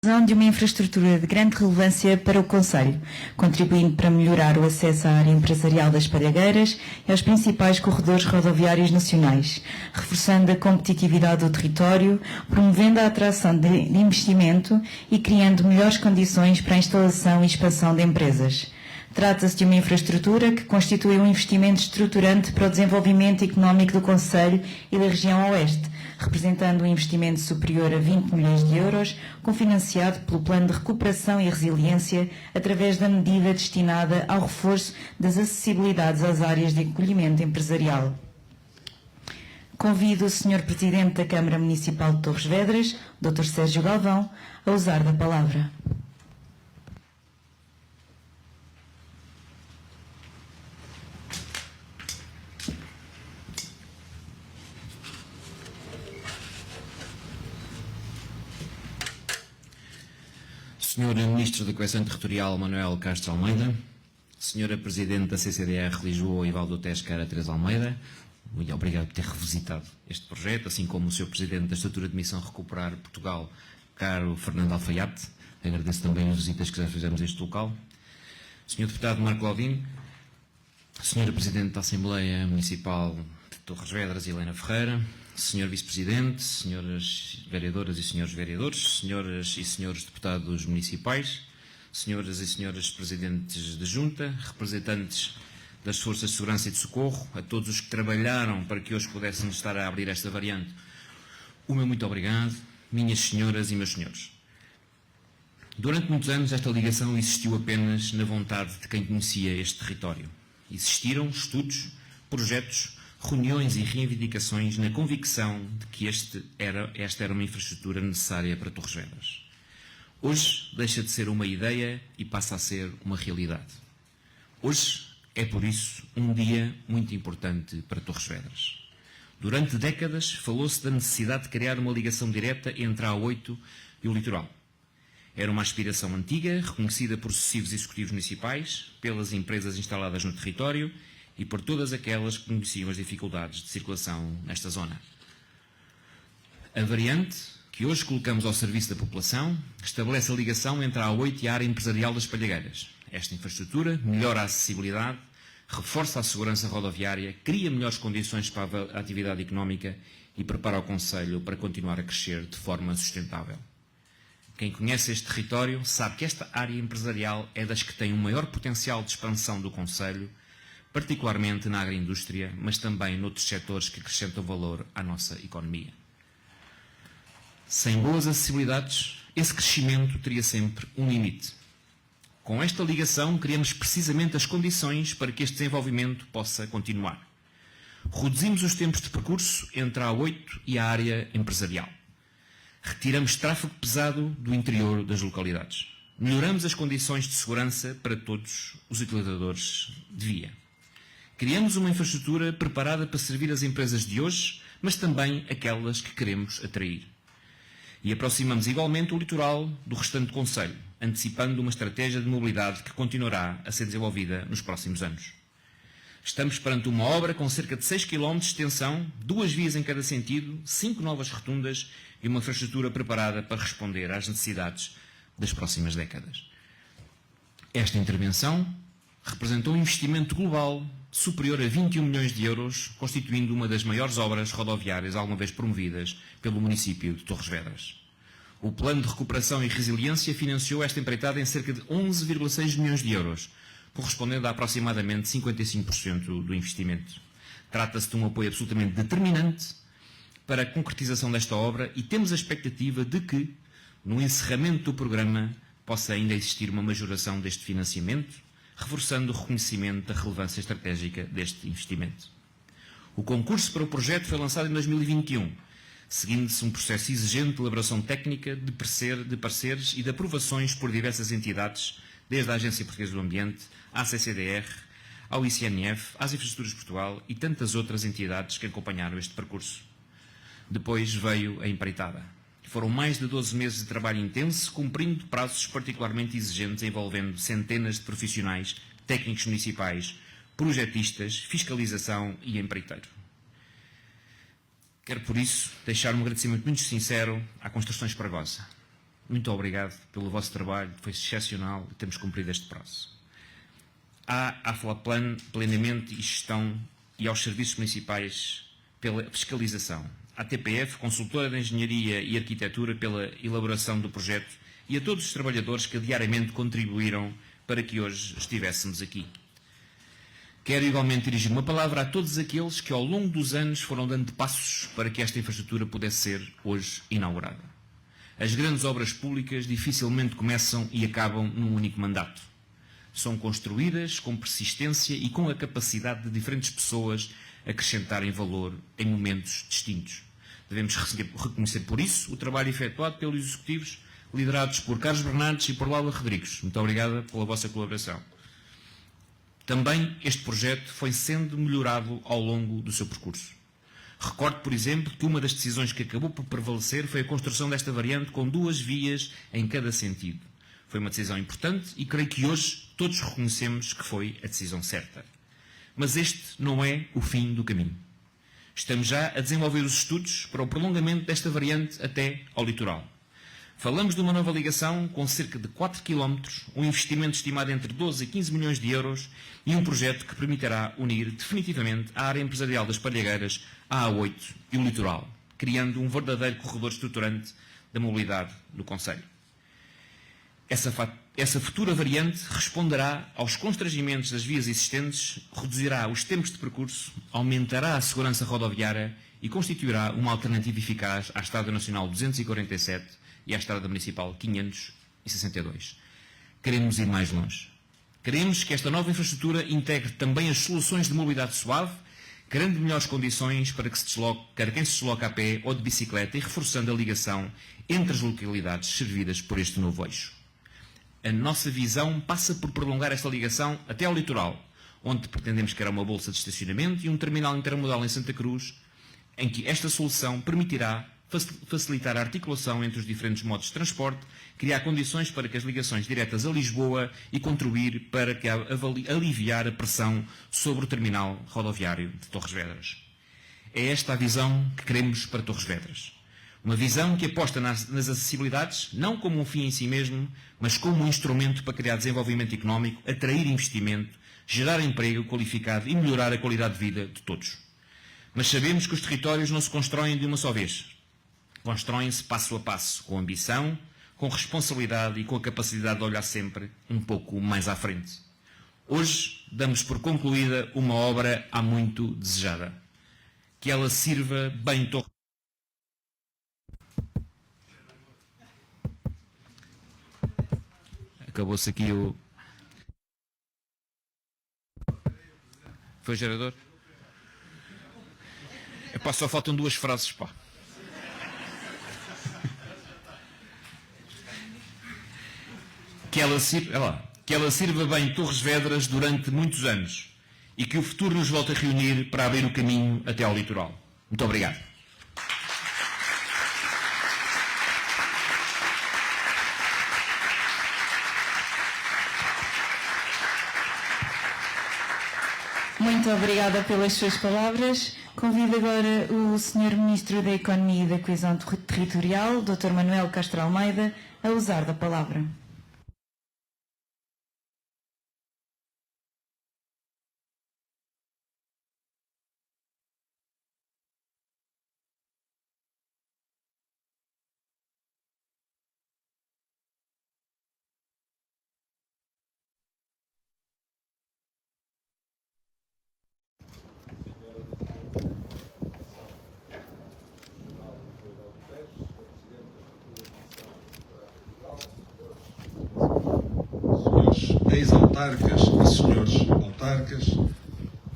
conclusão de uma infraestrutura de grande relevância para o concelho, contribuindo para melhorar o acesso à área empresarial das Palhagueiras e aos principais corredores rodoviários nacionais, reforçando a competitividade do território, promovendo a atração de investimento e criando melhores condições para a instalação e expansão de empresas. Trata-se de uma infraestrutura que constitui um investimento estruturante para o desenvolvimento económico do concelho e da região oeste, representando um investimento superior a 20 milhões de euros, cofinanciado pelo Plano de Recuperação e Resiliência, através da medida destinada ao reforço das acessibilidades às áreas de acolhimento empresarial. Convido o Sr. Presidente da Câmara Municipal de Torres Vedras, Dr. Sérgio Galvão, a usar da palavra. Senhor Ministro da Coesão Territorial, Manuel Castro Almeida, Senhora Presidente da CCDR Lisboa e Valdoteste, Cara Teresa Almeida, muito obrigado por ter revisitado este projeto, assim como o Sr. Presidente da Estrutura de Missão Recuperar Portugal, caro Fernando Alfaiate, agradeço também as visitas que já fizemos a este local. Senhor Deputado Marco Aldino, Senhora Presidente da Assembleia Municipal de Torres Vedras, Helena Ferreira, Senhor Vice-Presidente, Senhoras Vereadoras e Senhores Vereadores, Senhoras e Senhores Deputados Municipais, Senhoras e Senhores Presidentes de Junta, representantes das Forças de Segurança e de Socorro, a todos os que trabalharam para que hoje pudéssemos estar a abrir esta variante, o meu muito obrigado, minhas senhoras e meus senhores. Durante muitos anos esta ligação existiu apenas na vontade de quem conhecia este território. Existiram estudos, projetos, reuniões e reivindicações na convicção de que esta era uma infraestrutura necessária para Torres Vedras. Hoje deixa de ser uma ideia e passa a ser uma realidade. Hoje é, por isso, um dia muito importante para Torres Vedras. Durante décadas falou-se da necessidade de criar uma ligação direta entre a A8 e o litoral. Era uma aspiração antiga, reconhecida por sucessivos executivos municipais, pelas empresas instaladas no território e por todas aquelas que conheciam as dificuldades de circulação nesta zona. A variante, que hoje colocamos ao serviço da população, estabelece a ligação entre a A8 e a área empresarial das Palhagueiras. Esta infraestrutura melhora a acessibilidade, reforça a segurança rodoviária, cria melhores condições para a atividade económica e prepara o concelho para continuar a crescer de forma sustentável. Quem conhece este território sabe que esta área empresarial é das que tem o maior potencial de expansão do concelho, particularmente na agroindústria, mas também noutros setores que acrescentam valor à nossa economia. Sem boas acessibilidades, esse crescimento teria sempre um limite. Com esta ligação, criamos precisamente as condições para que este desenvolvimento possa continuar. Reduzimos os tempos de percurso entre a A8 e a área empresarial. Retiramos tráfego pesado do interior das localidades. Melhoramos as condições de segurança para todos os utilizadores de via. Criamos uma infraestrutura preparada para servir as empresas de hoje, mas também aquelas que queremos atrair. E aproximamos igualmente o litoral do restante do concelho, antecipando uma estratégia de mobilidade que continuará a ser desenvolvida nos próximos anos. Estamos perante uma obra com cerca de 6 km de extensão, 2 vias em cada sentido, 5 novas rotundas e uma infraestrutura preparada para responder às necessidades das próximas décadas. Esta intervenção representou um investimento global superior a 21 milhões de euros, constituindo uma das maiores obras rodoviárias alguma vez promovidas pelo município de Torres Vedras. O Plano de Recuperação e Resiliência financiou esta empreitada em cerca de 11,6 milhões de euros, correspondendo a aproximadamente 55% do investimento. Trata-se de um apoio absolutamente determinante para a concretização desta obra e temos a expectativa de que, no encerramento do programa, possa ainda existir uma majoração deste financiamento, reforçando o reconhecimento da relevância estratégica deste investimento. O concurso para o projeto foi lançado em 2021, seguindo-se um processo exigente de elaboração técnica, de pareceres e de aprovações por diversas entidades, desde a Agência Portuguesa do Ambiente, à CCDR, ao ICNF, às Infraestruturas de Portugal e tantas outras entidades que acompanharam este percurso. Depois veio a empreitada. Foram mais de 12 meses de trabalho intenso, cumprindo prazos particularmente exigentes, envolvendo centenas de profissionais, técnicos municipais, projetistas, fiscalização e empreiteiro. Quero, por isso, deixar um agradecimento muito sincero à Construções Paragosa, muito obrigado pelo vosso trabalho, foi excepcional e temos cumprido este prazo. À Aflaplan, planeamento e gestão e aos serviços municipais pela fiscalização. À TPF, consultora de engenharia e arquitetura, pela elaboração do projeto e a todos os trabalhadores que diariamente contribuíram para que hoje estivéssemos aqui. Quero igualmente dirigir uma palavra a todos aqueles que ao longo dos anos foram dando passos para que esta infraestrutura pudesse ser hoje inaugurada. As grandes obras públicas dificilmente começam e acabam num único mandato. São construídas com persistência e com a capacidade de diferentes pessoas acrescentarem valor em momentos distintos. Devemos reconhecer por isso o trabalho efetuado pelos executivos liderados por Carlos Bernardes e por Laura Rodrigues. Muito obrigada pela vossa colaboração. Também este projeto foi sendo melhorado ao longo do seu percurso. Recordo, por exemplo, que uma das decisões que acabou por prevalecer foi a construção desta variante com 2 vias em cada sentido. Foi uma decisão importante e creio que hoje todos reconhecemos que foi a decisão certa. Mas este não é o fim do caminho. Estamos já a desenvolver os estudos para o prolongamento desta variante até ao litoral. Falamos de uma nova ligação com cerca de 4 km, um investimento estimado entre 12 a 15 milhões de euros e um projeto que permitirá unir definitivamente a área empresarial das Palhageiras à A8 e o litoral, criando um verdadeiro corredor estruturante da mobilidade no concelho. Essa futura variante responderá aos constrangimentos das vias existentes, reduzirá os tempos de percurso, aumentará a segurança rodoviária e constituirá uma alternativa eficaz à Estrada Nacional 247 e à Estrada Municipal 562. Queremos ir mais longe. Queremos que esta nova infraestrutura integre também as soluções de mobilidade suave, criando melhores condições para quem se desloca a pé ou de bicicleta e reforçando a ligação entre as localidades servidas por este novo eixo. A nossa visão passa por prolongar esta ligação até ao litoral, onde pretendemos criar uma bolsa de estacionamento e um terminal intermodal em Santa Cruz, em que esta solução permitirá facilitar a articulação entre os diferentes modos de transporte, criar condições para que as ligações diretas a Lisboa e contribuir para aliviar a pressão sobre o terminal rodoviário de Torres Vedras. É esta a visão que queremos para Torres Vedras. Uma visão que aposta nas acessibilidades, não como um fim em si mesmo, mas como um instrumento para criar desenvolvimento económico, atrair investimento, gerar emprego qualificado e melhorar a qualidade de vida de todos. Mas sabemos que os territórios não se constroem de uma só vez. Constroem-se passo a passo, com ambição, com responsabilidade e com a capacidade de olhar sempre um pouco mais à frente. Hoje damos por concluída uma obra há muito desejada. Que ela sirva bem Torres. Acabou-se aqui o... Foi o gerador? Epá, só faltam 2 frases, pá. Que ela sirva bem Torres Vedras durante muitos anos e que o futuro nos volte a reunir para abrir o caminho até ao litoral. Muito obrigado. Muito obrigada pelas suas palavras. Convido agora o Sr. Ministro da Economia e da Coesão Territorial, Dr. Manuel Castro Almeida, a usar da palavra. Ex-autarcas e senhores autarcas,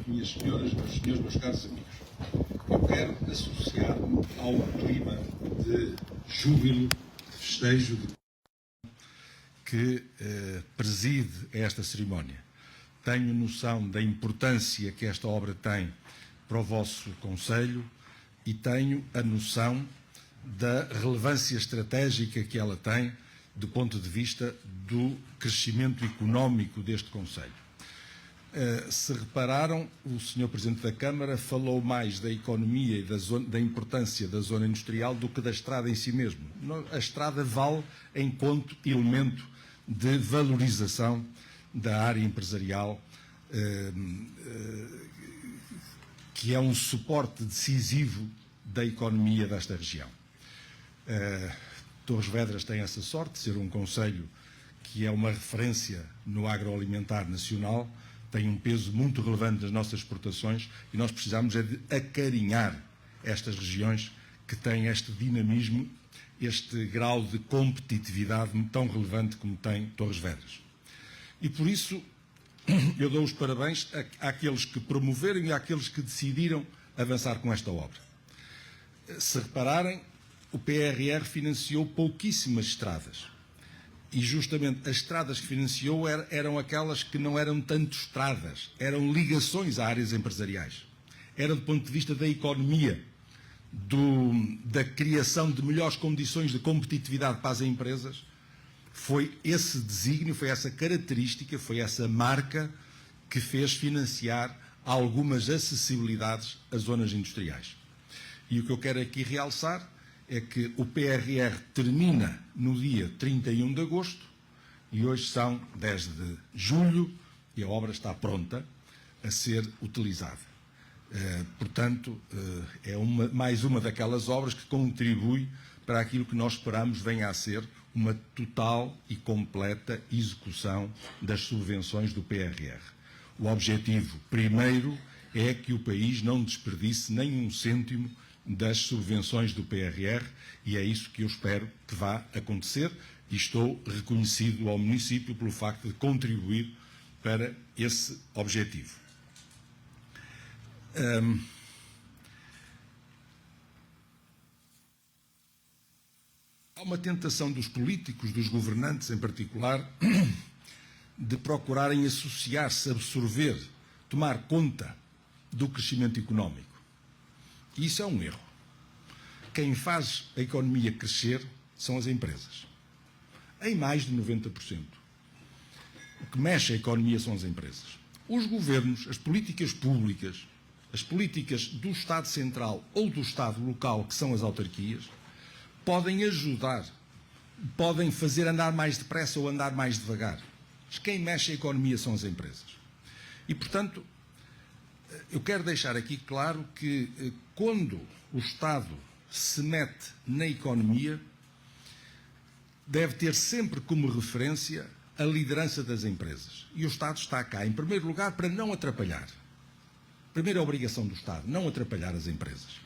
minhas senhoras, meus senhores, meus caros amigos, eu quero associar-me ao clima de júbilo, de festejo que preside esta cerimónia. Tenho noção da importância que esta obra tem para o vosso concelho e tenho a noção da relevância estratégica que ela tem do ponto de vista do crescimento económico deste concelho. Se repararam, o Sr. Presidente da Câmara falou mais da economia e da importância da zona industrial do que da estrada em si mesmo. A estrada vale enquanto elemento de valorização da área empresarial, que é um suporte decisivo da economia desta região. Torres Vedras tem essa sorte de ser um concelho que é uma referência no agroalimentar nacional, tem um peso muito relevante nas nossas exportações e nós precisamos é de acarinhar estas regiões que têm este dinamismo, este grau de competitividade tão relevante como tem Torres Vedras. E por isso eu dou os parabéns àqueles que promoveram e àqueles que decidiram avançar com esta obra. Se repararem, o PRR financiou pouquíssimas estradas. E justamente as estradas que financiou eram aquelas que não eram tanto estradas, eram ligações a áreas empresariais. Era do ponto de vista da economia, da criação de melhores condições de competitividade para as empresas. Foi esse desígnio, foi essa característica, foi essa marca que fez financiar algumas acessibilidades às zonas industriais. E o que eu quero aqui realçar é que o PRR termina no dia 31 de agosto e hoje são 10 de julho e a obra está pronta a ser utilizada. Portanto, é mais uma daquelas obras que contribui para aquilo que nós esperamos venha a ser uma total e completa execução das subvenções do PRR. O objetivo, primeiro, é que o país não desperdice nem um cêntimo das subvenções do PRR e é isso que eu espero que vá acontecer e estou reconhecido ao município pelo facto de contribuir para esse objetivo. Há uma tentação dos políticos, dos governantes em particular, de procurarem associar-se, absorver, tomar conta do crescimento económico. E isso é um erro. Quem faz a economia crescer são as empresas. Em mais de 90%. O que mexe a economia são as empresas. Os governos, as políticas públicas, as políticas do Estado Central ou do Estado local, que são as autarquias, podem ajudar, podem fazer andar mais depressa ou andar mais devagar. Mas quem mexe a economia são as empresas. E, portanto, eu quero deixar aqui claro que quando o Estado se mete na economia, deve ter sempre como referência a liderança das empresas. E o Estado está cá, em primeiro lugar, para não atrapalhar. Primeira obrigação do Estado, não atrapalhar as empresas.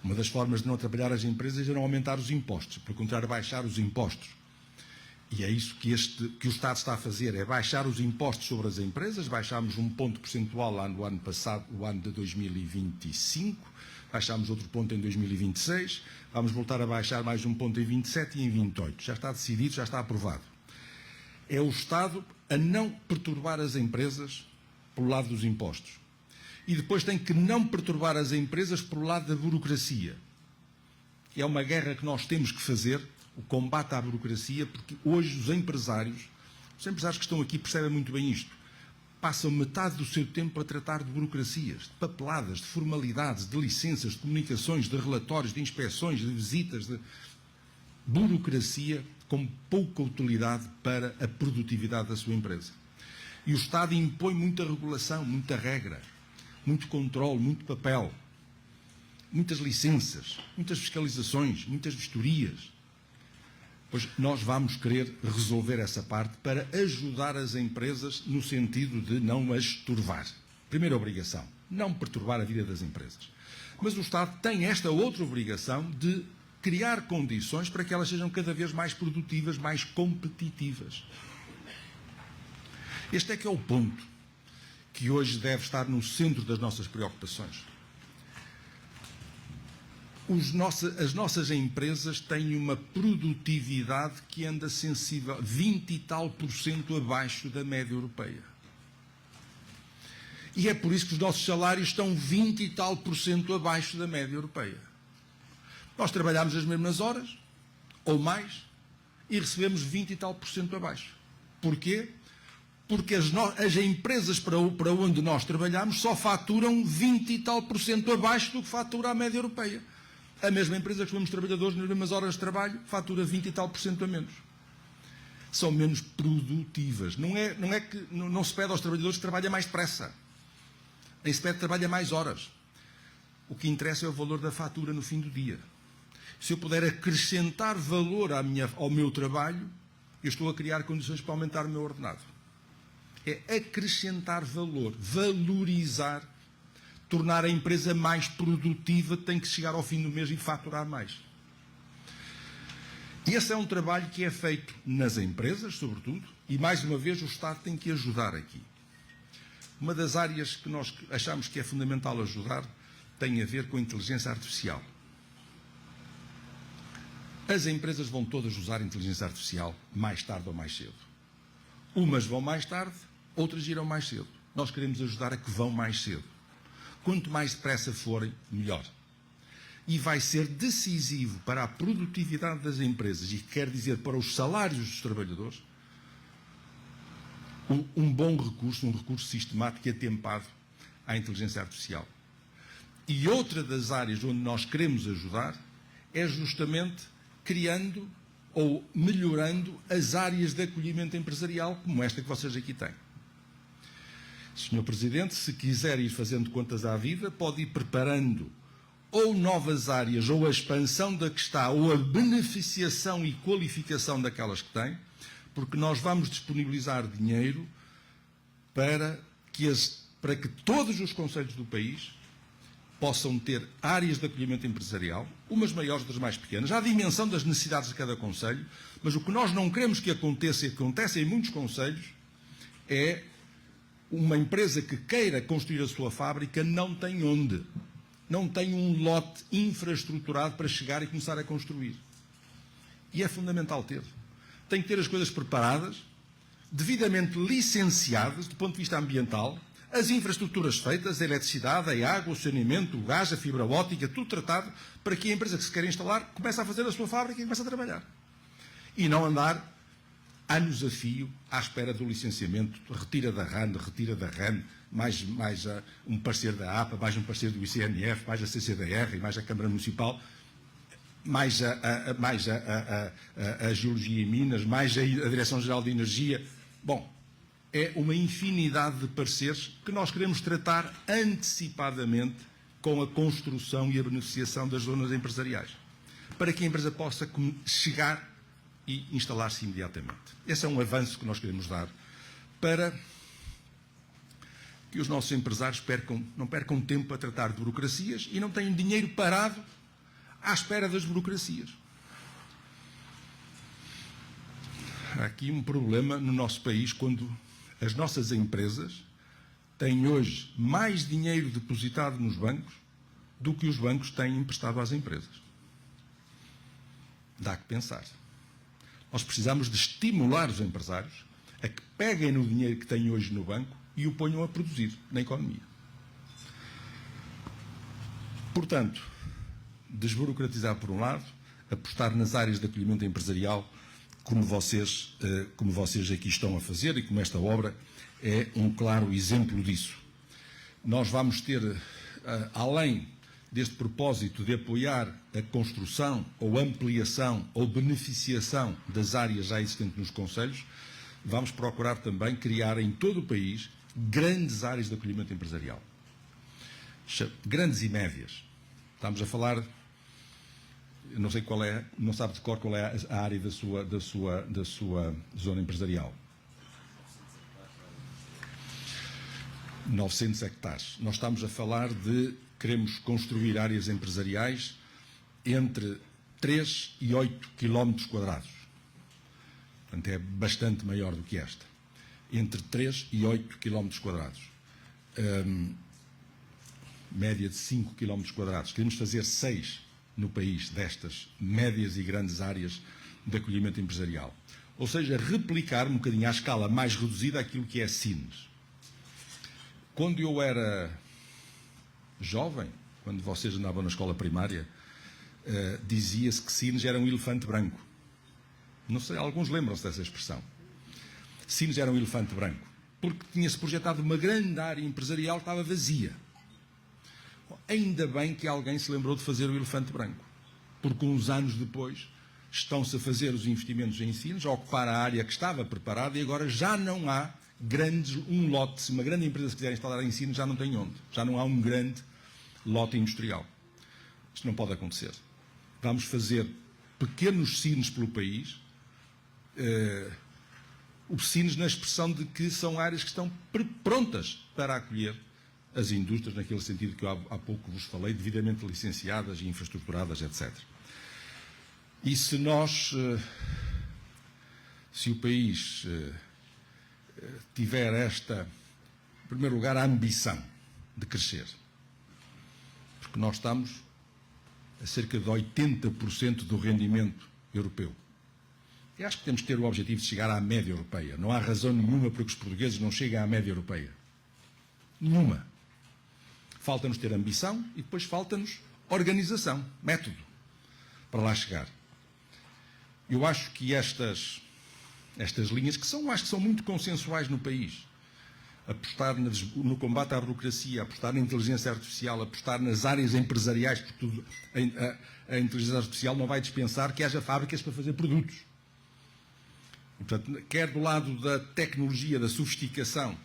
Uma das formas de não atrapalhar as empresas é não aumentar os impostos, pelo contrário, baixar os impostos. E é isso que o Estado está a fazer, é baixar os impostos sobre as empresas. Baixámos um ponto percentual lá no ano passado, o ano de 2025, baixámos outro ponto em 2026, vamos voltar a baixar mais um ponto em 27 e em 28. Já está decidido, já está aprovado. É o Estado a não perturbar as empresas pelo lado dos impostos. E depois tem que não perturbar as empresas pelo lado da burocracia. É uma guerra que nós temos que fazer, o combate à burocracia, porque hoje os empresários que estão aqui percebem muito bem isto, passam metade do seu tempo a tratar de burocracias, de papeladas, de formalidades, de licenças, de comunicações, de relatórios, de inspeções, de visitas, de burocracia com pouca utilidade para a produtividade da sua empresa. E o Estado impõe muita regulação, muita regra, muito controle, muito papel, muitas licenças, muitas fiscalizações, muitas vistorias. Pois nós vamos querer resolver essa parte para ajudar as empresas no sentido de não as turvar. Primeira obrigação, não perturbar a vida das empresas. Mas o Estado tem esta outra obrigação de criar condições para que elas sejam cada vez mais produtivas, mais competitivas. Este é que é o ponto que hoje deve estar no centro das nossas preocupações. As nossas empresas têm uma produtividade que anda sensível, 20 e tal % abaixo da média europeia. E é por isso que os nossos salários estão 20 e tal % abaixo da média europeia. Nós trabalhamos as mesmas horas, ou mais, e recebemos 20 e tal % abaixo. Porquê? porque as empresas para onde nós trabalhamos só faturam 20 e tal % abaixo do que fatura a média europeia. A mesma empresa que os mesmos trabalhadores nas mesmas horas de trabalho fatura 20 e tal % a menos. São menos produtivas. Não se pede aos trabalhadores que trabalhem mais depressa. Nem se pede que trabalhem mais horas. O que interessa é o valor da fatura no fim do dia. Se eu puder acrescentar valor ao meu trabalho, eu estou a criar condições para aumentar o meu ordenado. É acrescentar valor, valorizar, tornar a empresa mais produtiva, tem que chegar ao fim do mês e faturar mais. E esse é um trabalho que é feito nas empresas, sobretudo, e mais uma vez o Estado tem que ajudar aqui. Uma das áreas que nós achamos que é fundamental ajudar tem a ver com a inteligência artificial. As empresas vão todas usar inteligência artificial mais tarde ou mais cedo. Umas vão mais tarde, outras irão mais cedo. Nós queremos ajudar a que vão mais cedo. Quanto mais depressa forem, melhor. E vai ser decisivo para a produtividade das empresas, e quer dizer para os salários dos trabalhadores, um bom recurso, um recurso sistemático e atempado à inteligência artificial. E outra das áreas onde nós queremos ajudar é justamente criando ou melhorando as áreas de acolhimento empresarial, como esta que vocês aqui têm. Senhor Presidente, se quiser ir fazendo contas à vida, pode ir preparando ou novas áreas, ou a expansão da que está, ou a beneficiação e qualificação daquelas que tem, porque nós vamos disponibilizar dinheiro para que todos os concelhos do país possam ter áreas de acolhimento empresarial, umas maiores, outras mais pequenas, à dimensão das necessidades de cada concelho, mas o que nós não queremos que aconteça, e acontece em muitos concelhos, é uma empresa que queira construir a sua fábrica não tem onde. Não tem um lote infraestruturado para chegar e começar a construir. E é fundamental ter. Tem que ter as coisas preparadas, devidamente licenciadas do ponto de vista ambiental, as infraestruturas feitas, a eletricidade, a água, o saneamento, o gás, a fibra óptica, tudo tratado para que a empresa que se quer instalar comece a fazer a sua fábrica e comece a trabalhar. E não andar anos a fio à espera do licenciamento, retira da RAN, mais um parceiro da APA, mais um parceiro do ICNF, mais a CCDR, mais a Câmara Municipal, mais a Geologia e Minas, mais a Direção-Geral de Energia. Bom, é uma infinidade de parceiros que nós queremos tratar antecipadamente com a construção e a beneficiação das zonas empresariais, para que a empresa possa chegar e instalar-se imediatamente. Esse é um avanço que nós queremos dar para que os nossos empresários não percam tempo a tratar de burocracias e não tenham dinheiro parado à espera das burocracias. Há aqui um problema no nosso país quando as nossas empresas têm hoje mais dinheiro depositado nos bancos do que os bancos têm emprestado às empresas. Dá que pensar. Nós precisamos de estimular os empresários a que peguem no dinheiro que têm hoje no banco e o ponham a produzir na economia. Portanto, desburocratizar por um lado, apostar nas áreas de acolhimento empresarial, como vocês aqui estão a fazer, e como esta obra é um claro exemplo disso. Nós vamos ter, além deste propósito de apoiar a construção ou ampliação ou beneficiação das áreas já existentes nos concelhos, vamos procurar também criar em todo o país grandes áreas de acolhimento empresarial. Grandes e médias. Estamos a falar, não sei qual é, não sabe de cor qual é a área da sua zona empresarial. 900 hectares. Nós estamos a falar de queremos construir áreas empresariais entre 3 e 8 km². Portanto, é bastante maior do que esta. Entre 3 e 8 km². Média de 5 km². Queremos fazer 6 no país destas médias e grandes áreas de acolhimento empresarial. Ou seja, replicar um bocadinho à escala mais reduzida aquilo que é Sines. Quando eu era jovem, quando vocês andavam na escola primária, dizia-se que Sines era um elefante branco. Não sei, alguns lembram-se dessa expressão. Sines era um elefante branco. porque tinha-se projetado uma grande área empresarial que estava vazia. Ainda bem que alguém se lembrou de fazer o elefante branco, porque uns anos depois estão-se a fazer os investimentos em ensino, a ocupar a área que estava preparada e agora já não há um lote. Se uma grande empresa se quiser instalar em ensino, já não tem onde. Já não há um grande lote industrial. Isto não pode acontecer. Vamos fazer pequenos sinos pelo país, os sinos na expressão de que são áreas que estão prontas para acolher as indústrias, naquele sentido que eu há pouco vos falei, devidamente licenciadas e infraestruturadas, etc. E se o país tiver em primeiro lugar, a ambição de crescer, porque nós estamos a cerca de 80% do rendimento europeu. E acho que temos que ter o objetivo de chegar à média europeia. Não há razão nenhuma para que os portugueses não cheguem à média europeia. Nenhuma. Falta-nos ter ambição e depois falta-nos organização, método, para lá chegar. Eu acho que estas linhas, acho que são muito consensuais no país, apostar no combate à burocracia, apostar na inteligência artificial, apostar nas áreas empresariais, porque a inteligência artificial não vai dispensar que haja fábricas para fazer produtos. E, portanto, quer do lado da tecnologia, da sofisticação,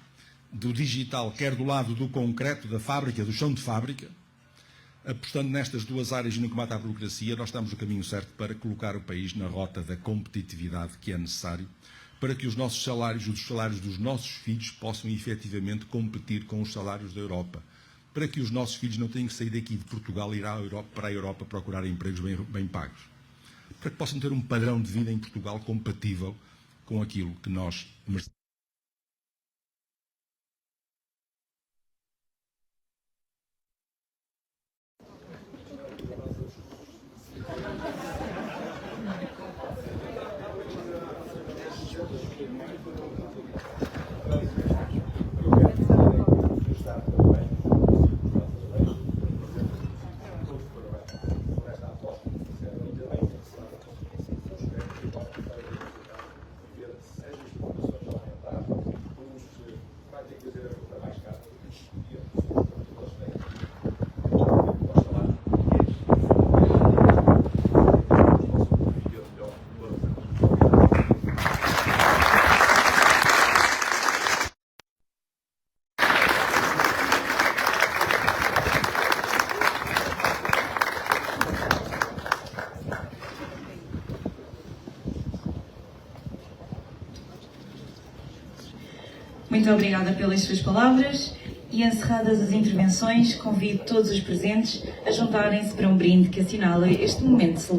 do digital, quer do lado do concreto, da fábrica, do chão de fábrica, apostando nestas duas áreas e no combate à burocracia, nós estamos no caminho certo para colocar o país na rota da competitividade que é necessário para que os nossos salários, os salários dos nossos filhos, possam efetivamente competir com os salários da Europa. Para que os nossos filhos não tenham que sair daqui de Portugal e ir para a Europa procurar empregos bem pagos. Para que possam ter um padrão de vida em Portugal compatível com aquilo que nós merecemos. Muito obrigada pelas suas palavras e, encerradas as intervenções, convido todos os presentes a juntarem-se para um brinde que assinala este momento de celebração.